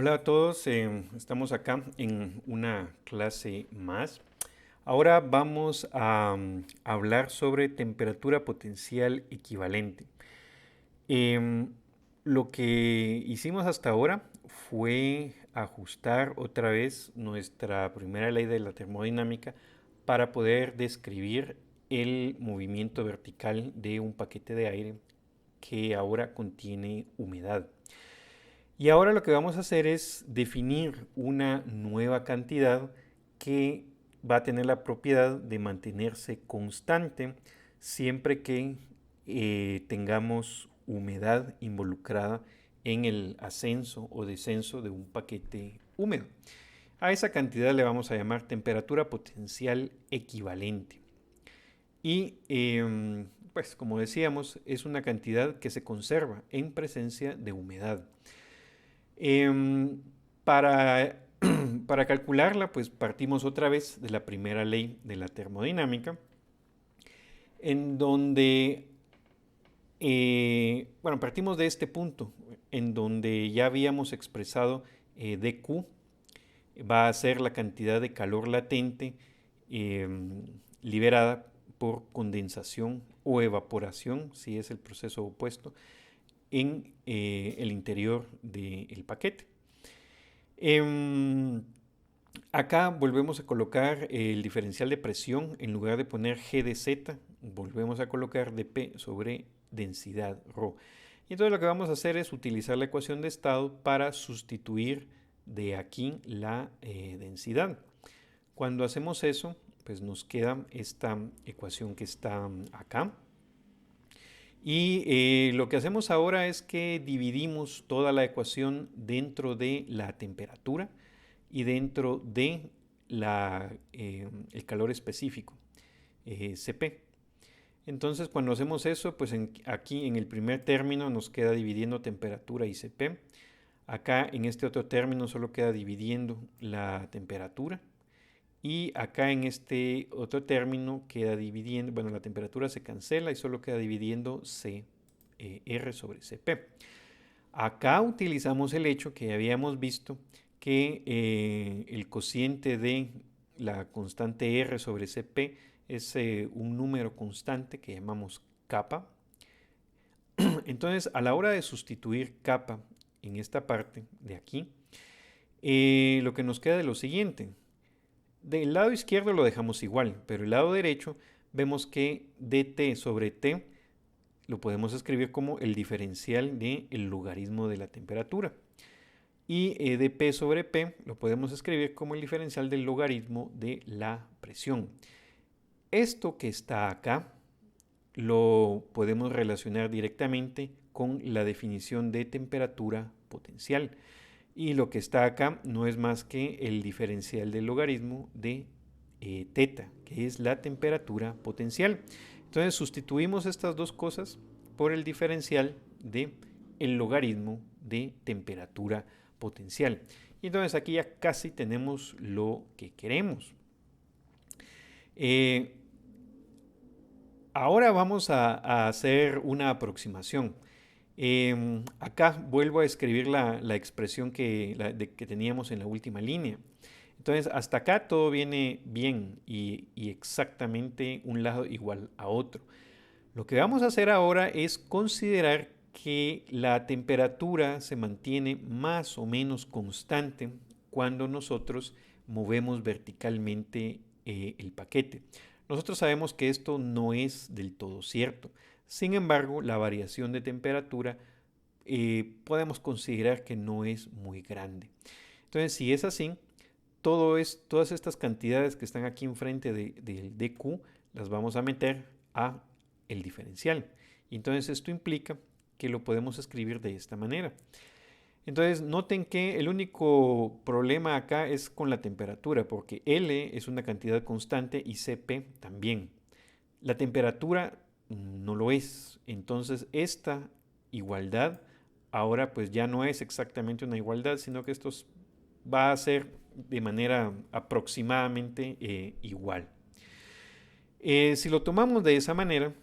Hola a todos, estamos acá en una clase más. Ahora vamos a hablar sobre temperatura potencial equivalente. Em, lo que hicimos hasta ahora fue ajustar otra vez nuestra primera ley de la termodinámica para poder describir el movimiento vertical de un paquete de aire que ahora contiene humedad. Y ahora lo que vamos a hacer es definir una nueva cantidad que va a tener la propiedad de mantenerse constante siempre que tengamos humedad involucrada en el ascenso o descenso de un paquete húmedo. A esa cantidad le vamos a llamar temperatura potencial equivalente. Y pues como decíamos, es una cantidad que se conserva en presencia de humedad. Em, para, para calcularla, pues partimos otra vez de la primera ley de la termodinámica, en donde, bueno, partimos de este punto, en donde ya habíamos expresado dQ va a ser la cantidad de calor latente liberada por condensación o evaporación, si es el proceso opuesto, en el interior del paquete. Acá volvemos a colocar el diferencial de presión. En lugar de poner G de Z, volvemos a colocar dP sobre densidad ρ. Y entonces lo que vamos a hacer es utilizar la ecuación de estado para sustituir de aquí la densidad. Cuando hacemos eso, pues nos queda esta ecuación que está acá. Y lo que hacemos ahora es que dividimos toda la ecuación dentro de la temperatura y dentro de el calor específico, Cp. Entonces, cuando hacemos eso, pues aquí en el primer término nos queda dividiendo temperatura y Cp. Acá en este otro término solo queda dividiendo la temperatura. Y acá en este otro término queda dividiendo, bueno, la temperatura se cancela y solo queda dividiendo R sobre Cp. Acá utilizamos el hecho que habíamos visto que el cociente de la constante R sobre Cp es un número constante que llamamos kappa. Entonces, a la hora de sustituir kappa en esta parte de aquí, lo que nos queda es lo siguiente. Del lado izquierdo lo dejamos igual, pero el lado derecho vemos que dt sobre t lo podemos escribir como el diferencial del logaritmo de la temperatura. Y dp sobre p lo podemos escribir como el diferencial del logaritmo de la presión. Esto que está acá lo podemos relacionar directamente con la definición de temperatura potencial. Y lo que está acá no es más que el diferencial del logaritmo de teta, que es la temperatura potencial. Entonces sustituimos estas dos cosas por el diferencial de el logaritmo de temperatura potencial. Y entonces aquí ya casi tenemos lo que queremos. Ahora vamos a hacer una aproximación. Acá vuelvo a escribir la expresión que teníamos en la última línea. Entonces, hasta acá todo viene bien y exactamente un lado igual a otro. Lo que vamos a hacer ahora es considerar que la temperatura se mantiene más o menos constante cuando nosotros movemos verticalmente el paquete. Nosotros sabemos que esto no es del todo cierto. Sin embargo, la variación de temperatura podemos considerar que no es muy grande. Entonces, si es así, todas estas cantidades que están aquí enfrente del dq las vamos a meter a el diferencial. Y entonces esto implica que lo podemos escribir de esta manera. Entonces noten que el único problema acá es con la temperatura, porque L es una cantidad constante y Cp también. La temperatura no lo es. Entonces esta igualdad ahora pues ya no es exactamente una igualdad, sino que esto va a ser de manera aproximadamente igual. Si lo tomamos de esa manera,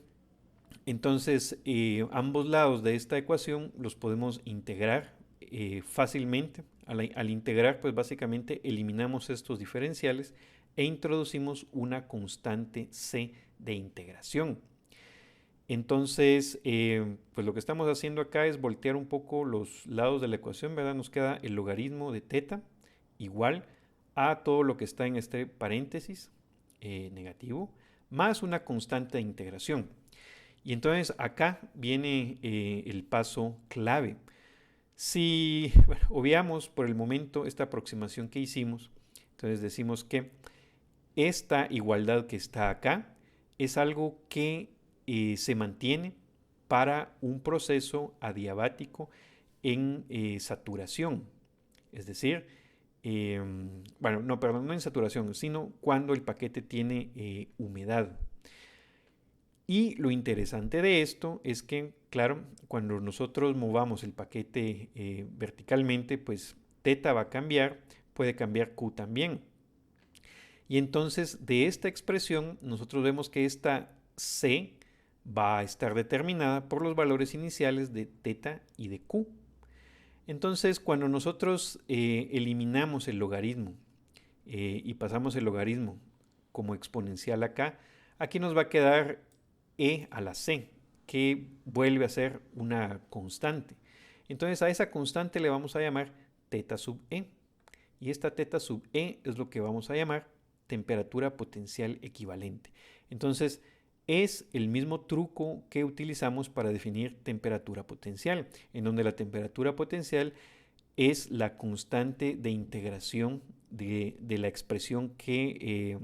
entonces ambos lados de esta ecuación los podemos integrar fácilmente. Al integrar, pues básicamente eliminamos estos diferenciales e introducimos una constante c de integración. Entonces, pues lo que estamos haciendo acá es voltear un poco los lados de la ecuación, ¿verdad? Nos queda el logaritmo de teta igual a todo lo que está en este paréntesis negativo, más una constante de integración. Y entonces acá viene el paso clave. Si obviamos por el momento esta aproximación que hicimos, entonces decimos que esta igualdad que está acá es algo que se mantiene para un proceso adiabático en saturación. Es decir, bueno, no, perdón, no en saturación, sino cuando el paquete tiene humedad. Y lo interesante de esto es que, claro, cuando nosotros movamos el paquete verticalmente, pues teta va a cambiar, puede cambiar Q también. Y entonces de esta expresión nosotros vemos que esta C va a estar determinada por los valores iniciales de teta y de Q. Entonces cuando nosotros eliminamos el logaritmo y pasamos el logaritmo como exponencial acá, aquí nos va a quedar e a la c, que vuelve a ser una constante. Entonces a esa constante le vamos a llamar teta sub e. Y esta teta sub e es lo que vamos a llamar temperatura potencial equivalente. Entonces es el mismo truco que utilizamos para definir temperatura potencial, en donde la temperatura potencial es la constante de integración de la expresión que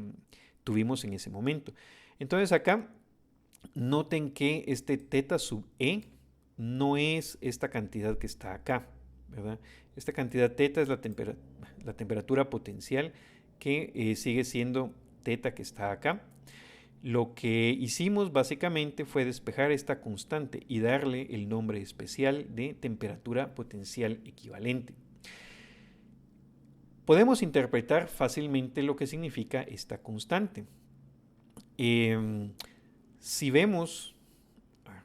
tuvimos en ese momento. Entonces acá noten que este teta sub e no es esta cantidad que está acá, ¿verdad? Esta cantidad teta es la temperatura potencial que sigue siendo teta que está acá. Lo que hicimos básicamente fue despejar esta constante y darle el nombre especial de temperatura potencial equivalente. Podemos interpretar fácilmente lo que significa esta constante. Si vemos,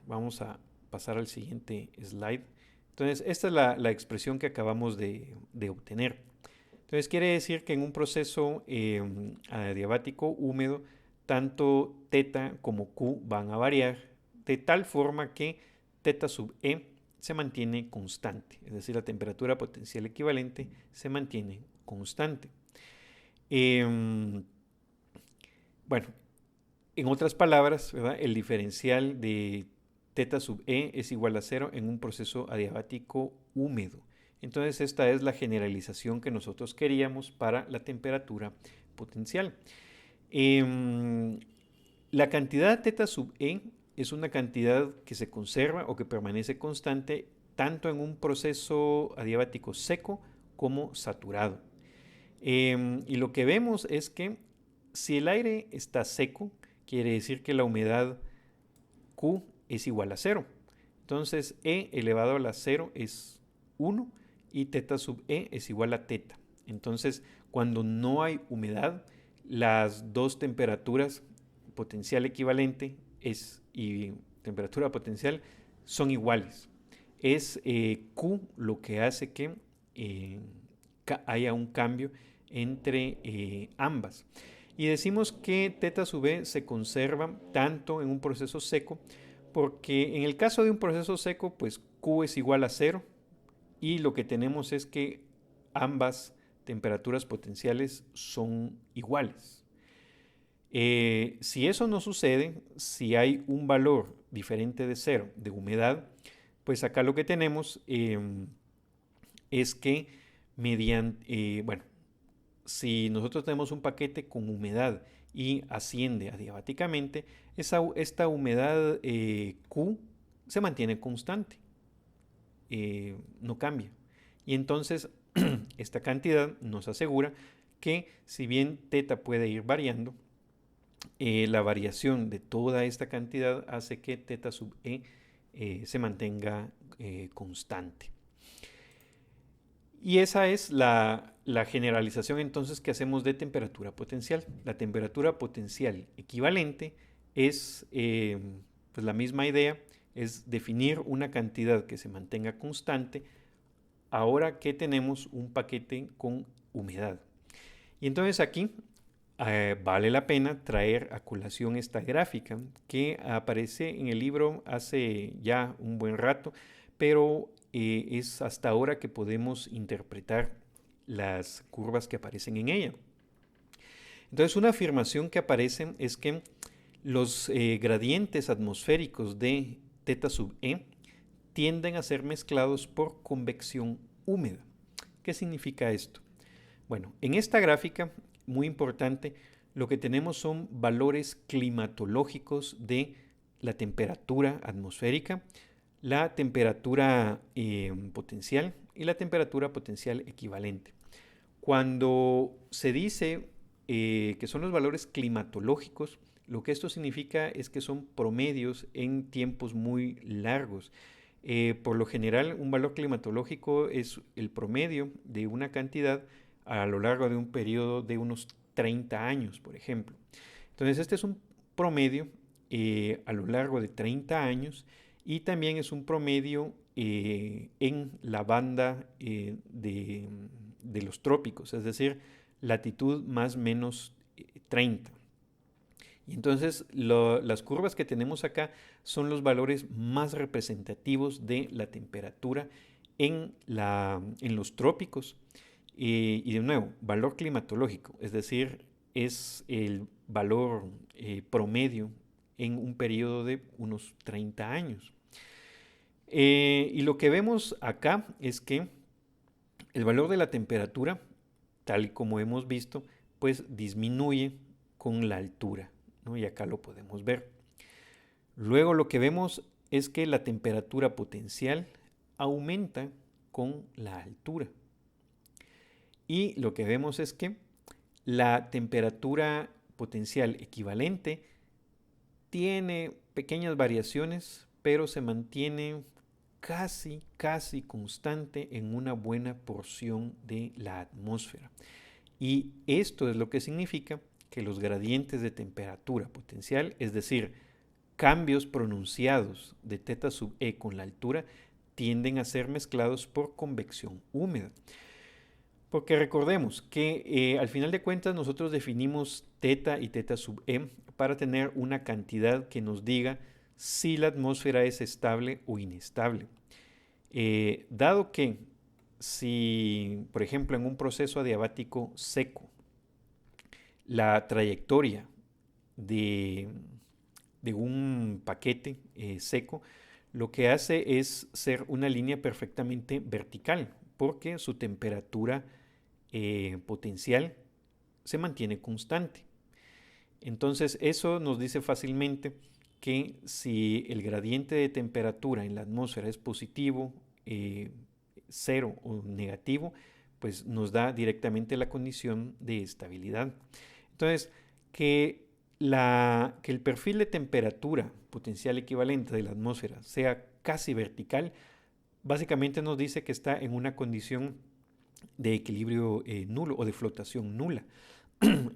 vamos a pasar al siguiente slide. Entonces, esta es la expresión que acabamos de obtener. Entonces, quiere decir que en un proceso adiabático húmedo, tanto teta como Q van a variar de tal forma que teta sub E se mantiene constante. Es decir, la temperatura potencial equivalente se mantiene constante. Bueno, en otras palabras, ¿verdad? El diferencial de teta sub E es igual a 0 en un proceso adiabático húmedo. Entonces esta es la generalización que nosotros queríamos para la temperatura potencial. La cantidad teta sub E es una cantidad que se conserva o que permanece constante tanto en un proceso adiabático seco como saturado. Y lo que vemos es que si el aire está seco, quiere decir que la humedad Q es igual a 0. Entonces E elevado a la 0 es 1 y teta sub E es igual a teta. Entonces, cuando no hay humedad, las dos temperaturas potencial equivalente y temperatura potencial son iguales. Es Q lo que hace que haya un cambio entre ambas. Y decimos que teta sub E se conserva tanto en un proceso seco, porque en el caso de un proceso seco, pues Q es igual a 0 y lo que tenemos es que ambas temperaturas potenciales son iguales. Si eso no sucede, si hay un valor diferente de 0 de humedad, pues acá lo que tenemos es que mediante, bueno, si nosotros tenemos un paquete con humedad y asciende adiabáticamente, esta humedad Q se mantiene constante, no cambia. Y entonces esta cantidad nos asegura que si bien teta puede ir variando, la variación de toda esta cantidad hace que teta sub E se mantenga constante. Y esa es la generalización entonces que hacemos de temperatura potencial. La temperatura potencial equivalente es pues la misma idea, es definir una cantidad que se mantenga constante ahora que tenemos un paquete con humedad. Y entonces aquí vale la pena traer a colación esta gráfica que aparece en el libro hace ya un buen rato, pero es hasta ahora que podemos interpretar las curvas que aparecen en ella. Entonces, una afirmación que aparece es que los gradientes atmosféricos de θ sub e tienden a ser mezclados por convección húmeda. ¿Qué significa esto? Bueno, en esta gráfica, muy importante, lo que tenemos son valores climatológicos de la temperatura atmosférica, la temperatura potencial y la temperatura potencial equivalente. Cuando se dice que son los valores climatológicos, lo que esto significa es que son promedios en tiempos muy largos. Por lo general, un valor climatológico es el promedio de una cantidad a lo largo de un periodo de unos 30 años, por ejemplo. Entonces, este es un promedio a lo largo de 30 años y también es un promedio en la banda de los trópicos, es decir, latitud más o menos 30. Y entonces las curvas que tenemos acá son los valores más representativos de la temperatura en los trópicos. Y de nuevo, valor climatológico, es decir, es el valor promedio en un periodo de unos 30 años. Y lo que vemos acá es que el valor de la temperatura, tal y como hemos visto, pues disminuye con la altura, ¿no? Y acá lo podemos ver. Luego lo que vemos es que la temperatura potencial aumenta con la altura. Y lo que vemos es que la temperatura potencial equivalente tiene pequeñas variaciones, pero se mantiene casi constante en una buena porción de la atmósfera. Y esto es lo que significa que los gradientes de temperatura potencial, es decir, cambios pronunciados de θ sub e con la altura, tienden a ser mezclados por convección húmeda. Porque recordemos que al final de cuentas nosotros definimos θ y θ sub e para tener una cantidad que nos diga si la atmósfera es estable o inestable. Dado que si, por ejemplo, en un proceso adiabático seco, la trayectoria de, de un paquete seco lo que hace es ser una línea perfectamente vertical, porque su temperatura potencial se mantiene constante. Entonces eso nos dice fácilmente que si el gradiente de temperatura en la atmósfera es positivo, cero o negativo, pues nos da directamente la condición de estabilidad. Entonces, que el perfil de temperatura potencial equivalente de la atmósfera sea casi vertical, básicamente nos dice que está en una condición de equilibrio nulo o de flotación nula.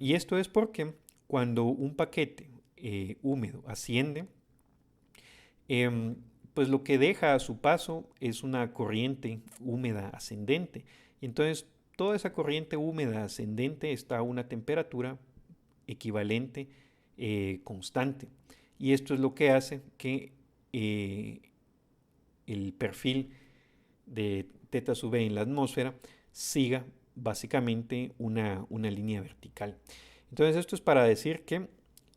Y esto es porque cuando un paquete húmedo asciende, pues lo que deja a su paso es una corriente húmeda ascendente. Y entonces toda esa corriente húmeda ascendente está a una temperatura equivalente constante. Y esto es lo que hace que el perfil de θ sub e en la atmósfera siga básicamente una línea vertical. Entonces esto es para decir que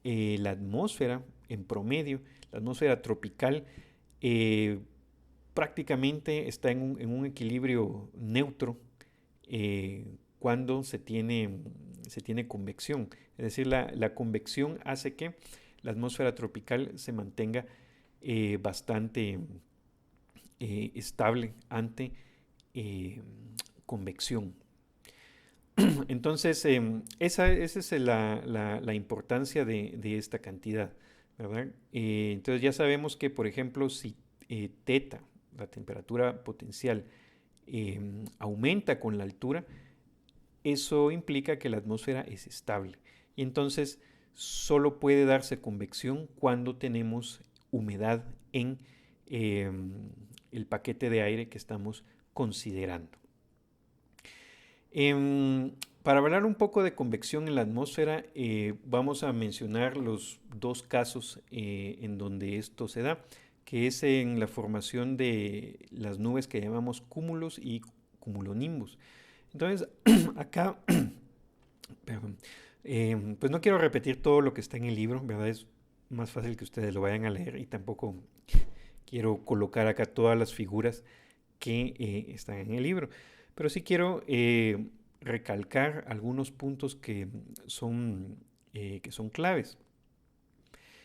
la atmósfera en promedio, la atmósfera tropical, prácticamente está en un equilibrio neutro cuando se tiene convección. Es decir, la convección hace que la atmósfera tropical se mantenga bastante estable ante convección. Entonces, esa es la importancia de esta cantidad, ¿verdad? Entonces ya sabemos que, por ejemplo, si θ, la temperatura potencial, aumenta con la altura, eso implica que la atmósfera es estable. Y entonces solo puede darse convección cuando tenemos humedad en el paquete de aire que estamos considerando. Para hablar un poco de convección en la atmósfera, vamos a mencionar los dos casos en donde esto se da, que es en la formación de las nubes que llamamos cúmulos y cumulonimbus. Entonces, acá, perdón, pues no quiero repetir todo lo que está en el libro, ¿verdad? Es más fácil que ustedes lo vayan a leer y tampoco quiero colocar acá todas las figuras que están en el libro. Pero sí quiero recalcar algunos puntos que son claves.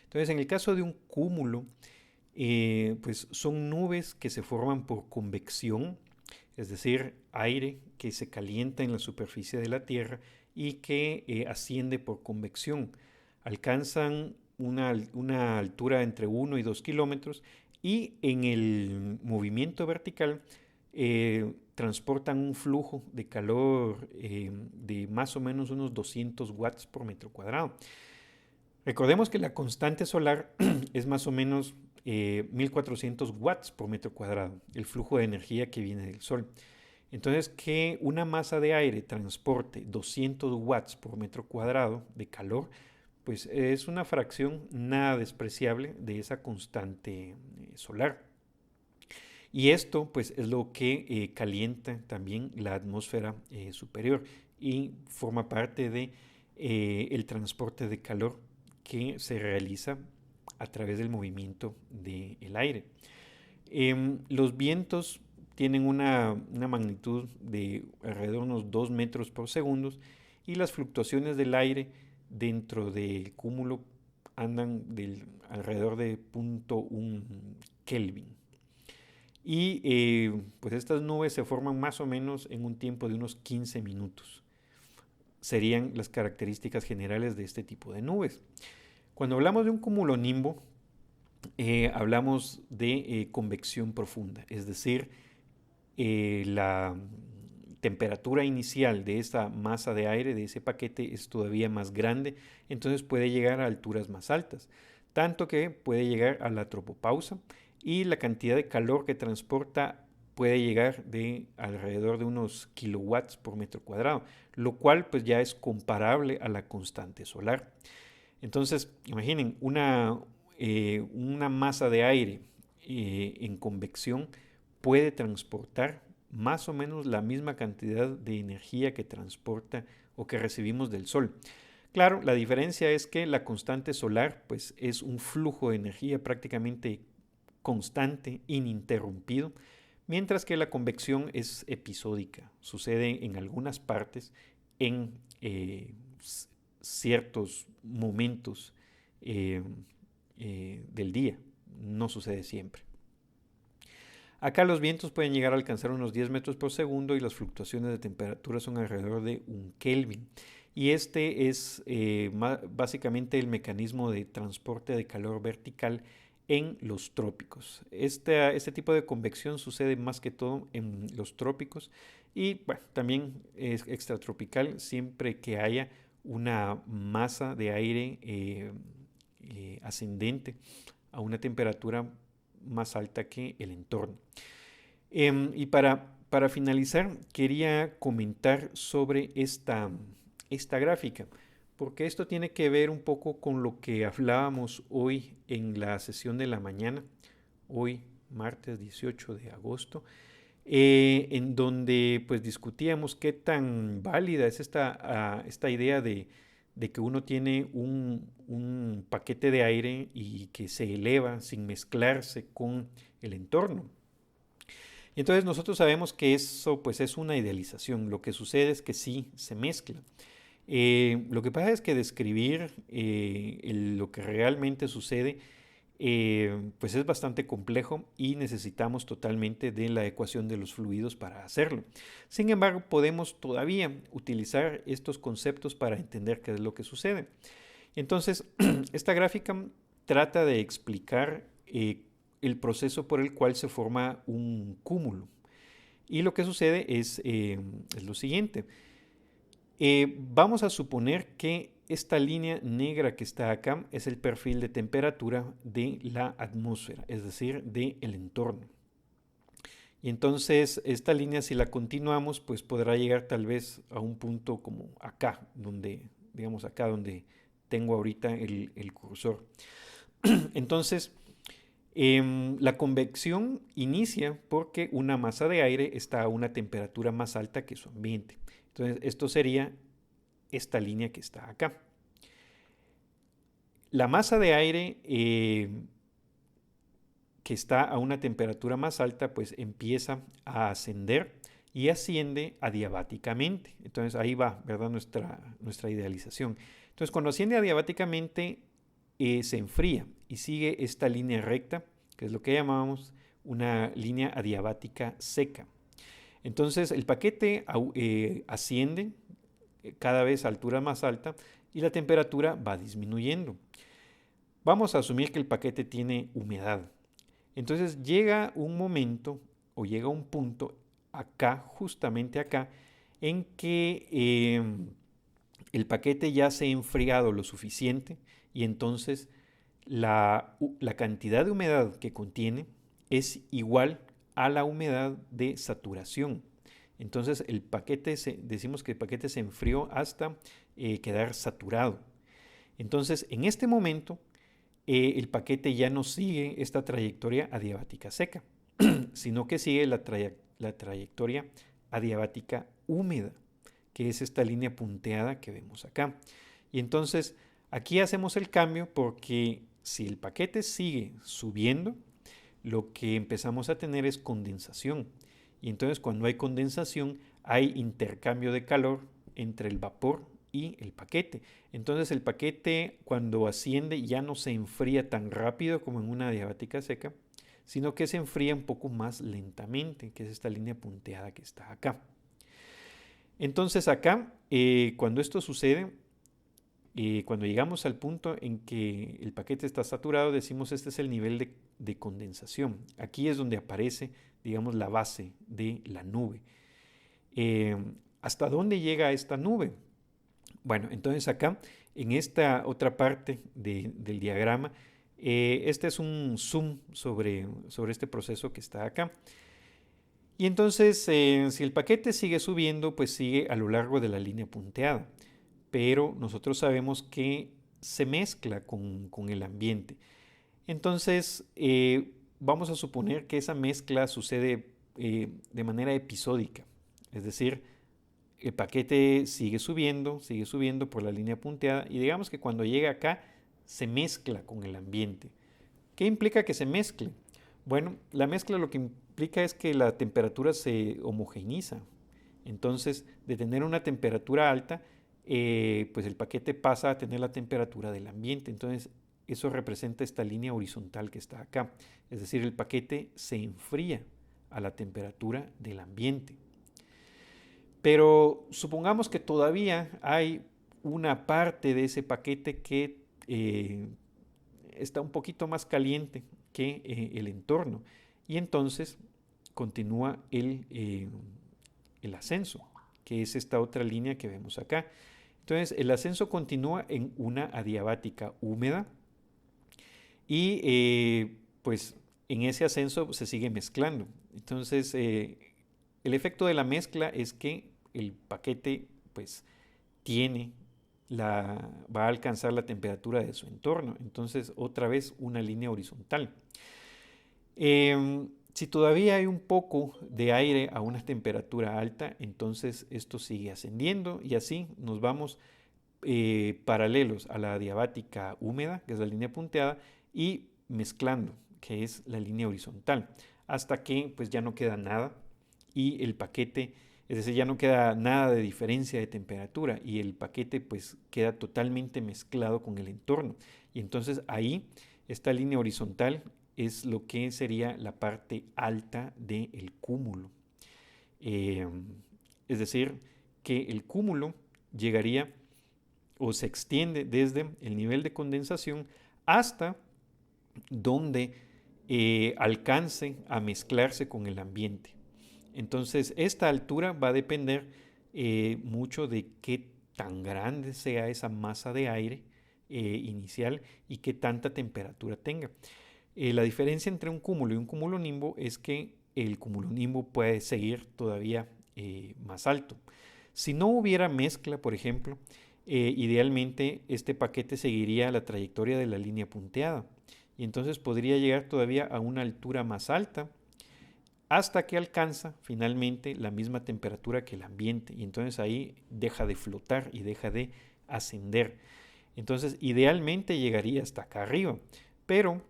Entonces, en el caso de un cúmulo, pues son nubes que se forman por convección, es decir, aire que se calienta en la superficie de la Tierra y que asciende por convección. Alcanzan una altura entre 1 y 2 kilómetros y en el movimiento vertical transportan un flujo de calor de más o menos unos 200 watts por metro cuadrado. Recordemos que la constante solar es más o menos 1400 watts por metro cuadrado, el flujo de energía que viene del Sol. Entonces, que una masa de aire transporte 200 watts por metro cuadrado de calor, pues es una fracción nada despreciable de esa constante solar. Y esto pues es lo que calienta también la atmósfera superior y forma parte de el transporte de calor que se realiza a través del movimiento del aire. Los vientos tienen una magnitud de alrededor de unos 2 metros por segundo y las fluctuaciones del aire dentro del cúmulo andan alrededor de 0.1 Kelvin. Y pues estas nubes se forman más o menos en un tiempo de unos 15 minutos. Serían las características generales de este tipo de nubes. Cuando hablamos de un cumulonimbo, hablamos de convección profunda, es decir, la temperatura inicial de esta masa de aire, de ese paquete, es todavía más grande, entonces puede llegar a alturas más altas, tanto que puede llegar a la tropopausa y la cantidad de calor que transporta puede llegar de alrededor de unos kilowatts por metro cuadrado, lo cual pues ya es comparable a la constante solar. Entonces, imaginen, una masa de aire en convección puede transportar más o menos la misma cantidad de energía que transporta o que recibimos del Sol. Claro, la diferencia es que la constante solar pues, es un flujo de energía prácticamente constante, ininterrumpido, mientras que la convección es episódica, sucede en algunas partes, en ciertos momentos del día, no sucede siempre. Acá los vientos pueden llegar a alcanzar unos 10 metros por segundo y las fluctuaciones de temperatura son alrededor de 1 Kelvin. Y este es básicamente el mecanismo de transporte de calor vertical en los trópicos. Este tipo de convección sucede más que todo en los trópicos y bueno, también es extratropical siempre que haya una masa de aire ascendente a una temperatura más alta que el entorno. Y para finalizar, quería comentar sobre esta gráfica, porque esto tiene que ver un poco con lo que hablábamos hoy en la sesión de la mañana, hoy martes 18 de agosto, en donde pues discutíamos qué tan válida es esta idea de que uno tiene un paquete de aire y que se eleva sin mezclarse con el entorno. Y entonces nosotros sabemos que eso pues es una idealización, lo que sucede es que sí se mezcla. Lo que pasa es que describir lo que realmente sucede pues es bastante complejo y necesitamos totalmente de la ecuación de los fluidos para hacerlo. Sin embargo, podemos todavía utilizar estos conceptos para entender qué es lo que sucede. Entonces, esta gráfica trata de explicar el proceso por el cual se forma un cúmulo. Y lo que sucede es lo siguiente. Vamos a suponer que esta línea negra que está acá es el perfil de temperatura de la atmósfera, es decir, del entorno. Y entonces esta línea, si la continuamos, pues podrá llegar tal vez a un punto como acá, donde, digamos acá donde tengo ahorita el cursor. Entonces, la convección inicia porque una masa de aire está a una temperatura más alta que su ambiente. Entonces, esto sería esta línea que está acá. La masa de aire que está a una temperatura más alta, pues empieza a ascender y asciende adiabáticamente. Entonces ahí va, ¿verdad? Nuestra idealización. Entonces cuando asciende adiabáticamente, se enfría y sigue esta línea recta, que es lo que llamamos una línea adiabática seca. Entonces el paquete asciende cada vez a altura más alta y la temperatura va disminuyendo. Vamos a asumir que el paquete tiene humedad. Entonces llega un momento o llega un punto acá, justamente acá, en que el paquete ya se ha enfriado lo suficiente y entonces la cantidad de humedad que contiene es igual a la humedad de saturación. Entonces decimos que el paquete se enfrió hasta quedar saturado. Entonces en este momento el paquete ya no sigue esta trayectoria adiabática seca, sino que sigue la trayectoria adiabática húmeda, que es esta línea punteada que vemos acá. Y entonces aquí hacemos el cambio porque si el paquete sigue subiendo, lo que empezamos a tener es condensación. Y entonces cuando hay condensación hay intercambio de calor entre el vapor y el paquete. Entonces el paquete cuando asciende ya no se enfría tan rápido como en una adiabática seca, sino que se enfría un poco más lentamente, que es esta línea punteada que está acá. Entonces acá, cuando esto sucede, cuando llegamos al punto en que el paquete está saturado, decimos este es el nivel de condensación. Aquí es donde aparece, digamos, la base de la nube. ¿Hasta dónde llega esta nube? Bueno, entonces acá, en esta otra parte del diagrama, este es un zoom sobre este proceso que está acá. Y entonces, si el paquete sigue subiendo, pues sigue a lo largo de la línea punteada. Pero nosotros sabemos que se mezcla con el ambiente. Entonces, vamos a suponer que esa mezcla sucede de manera episódica. Es decir, el paquete sigue subiendo por la línea punteada y digamos que cuando llega acá se mezcla con el ambiente. ¿Qué implica que se mezcle? Bueno, la mezcla lo que implica es que la temperatura se homogeneiza. Entonces, de tener una temperatura alta, pues el paquete pasa a tener la temperatura del ambiente. Entonces, eso representa esta línea horizontal que está acá. Es decir, el paquete se enfría a la temperatura del ambiente. Pero supongamos que todavía hay una parte de ese paquete que está un poquito más caliente que el entorno. Y entonces continúa el ascenso, que es esta otra línea que vemos acá. Entonces el ascenso continúa en una adiabática húmeda y pues en ese ascenso se sigue mezclando. Entonces el efecto de la mezcla es que el paquete pues va a alcanzar la temperatura de su entorno. Entonces otra vez una línea horizontal. Si todavía hay un poco de aire a una temperatura alta, entonces esto sigue ascendiendo y así nos vamos paralelos a la adiabática húmeda, que es la línea punteada, y mezclando, que es la línea horizontal, hasta que pues ya no queda nada y el paquete, es decir, ya no queda nada de diferencia de temperatura y el paquete pues queda totalmente mezclado con el entorno. Y entonces ahí esta línea horizontal es lo que sería la parte alta del cúmulo. Es decir, que el cúmulo llegaría o se extiende desde el nivel de condensación hasta donde alcance a mezclarse con el ambiente. Entonces, esta altura va a depender mucho de qué tan grande sea esa masa de aire inicial y qué tanta temperatura tenga. La diferencia entre un cúmulo y un cumulonimbo es que el cumulonimbus puede seguir todavía más alto. Si no hubiera mezcla, por ejemplo, idealmente este paquete seguiría la trayectoria de la línea punteada y entonces podría llegar todavía a una altura más alta hasta que alcanza finalmente la misma temperatura que el ambiente y entonces ahí deja de flotar y deja de ascender. Entonces idealmente llegaría hasta acá arriba, pero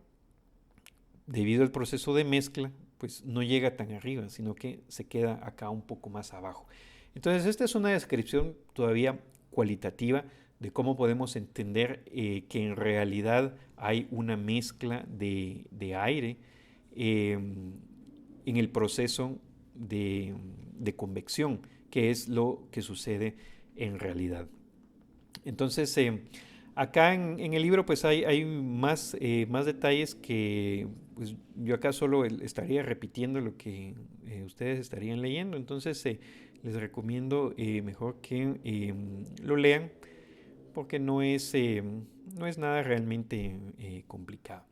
debido al proceso de mezcla, pues no llega tan arriba, sino que se queda acá un poco más abajo. Entonces esta es una descripción todavía cualitativa de cómo podemos entender que en realidad hay una mezcla de aire eh, en el proceso de convección, que es lo que sucede en realidad. Entonces, acá en el libro pues hay más detalles que pues, yo acá solo estaría repitiendo lo que ustedes estarían leyendo. Entonces, les recomiendo mejor que lo lean porque no es nada realmente complicado.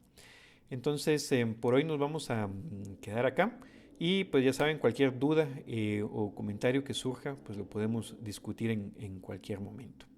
Entonces, por hoy nos vamos a quedar acá y pues ya saben, cualquier duda o comentario que surja, pues lo podemos discutir en cualquier momento.